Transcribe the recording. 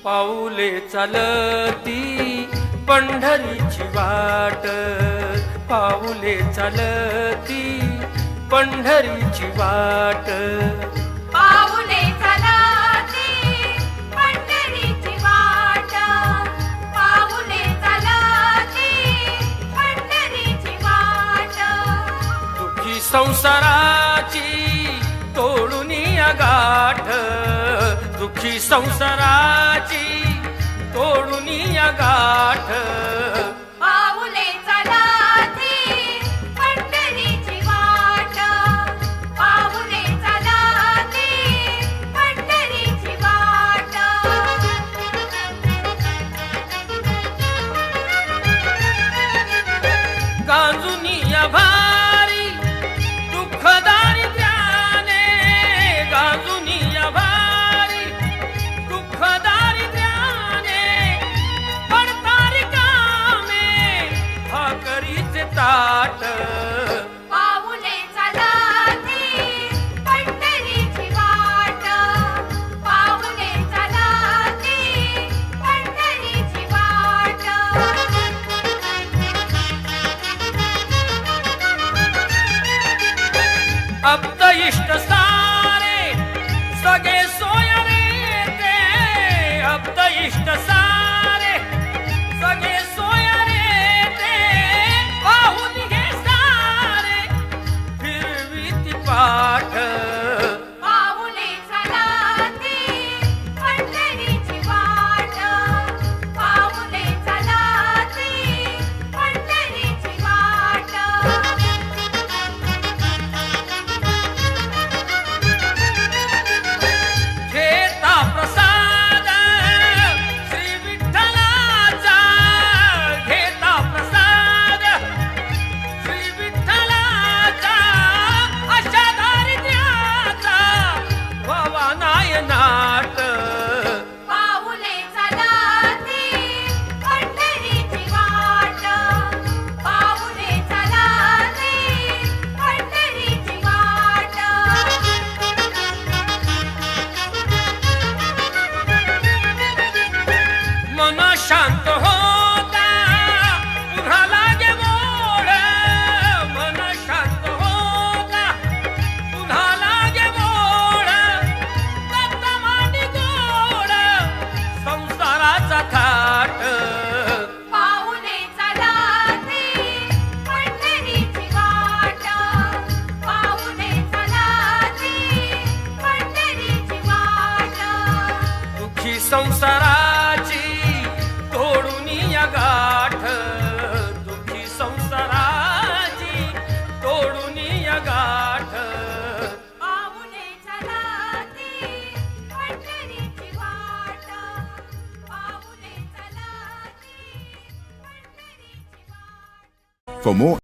पाऊले चालती पंढरीची वाट, पाऊले चालती पंढरीची वाट, पाऊले चालती पंढरीची वाट, पाऊले चालती पंढरीची वाट. दुःखी संसाराची तोडून गाठ, दुःखी संसाराची तोडून गाठ. पाऊले चालती पंढरीची वाट, पाऊले चालती पंढरीची वाट. गांजुनी भारी दुःख दारिद्र्याने, गांजुनी भारी दुःख दारिद्र्याने, पडतारी कामे भाकरीचे ताट. पाऊले चालती पंढरीची वाट, पाऊले चालती पंढरीची वाट. अब्द इष्ट सारे सगळे सोयरे ते, अब्द इष्ट सारे सगळे सोयरे ते, पाहून घे सारे फिरवीती पाठ. पाऊले चालती पंढरीची वाट, पाऊले चालती पंढरीची वाट. घेता प्रसाद श्री विठ्ठलाचा, घेता प्रसाद श्री विठ्ठलाचा, अशा दारिद्र्याचा भवानाय नाट. पाऊले चालती पंढरीची वाट, पाऊले चालती पंढरीची वाट. मन शांत होता पुन्हा लागे मोड, मन शांत होता पुन्हा लागे मोड. दत्ता मांडी गोड संसाराचा थाट. पाऊले चालती पंढरीची वाट, पाऊले चालती पंढरीची वाट. दुःखी संसाराची तोडून गाठ, दुःखी संसाराची तोडून गाठ. पाऊले चालती पंढरीची वाट, पाऊले चालती पंढरीची वाट. For more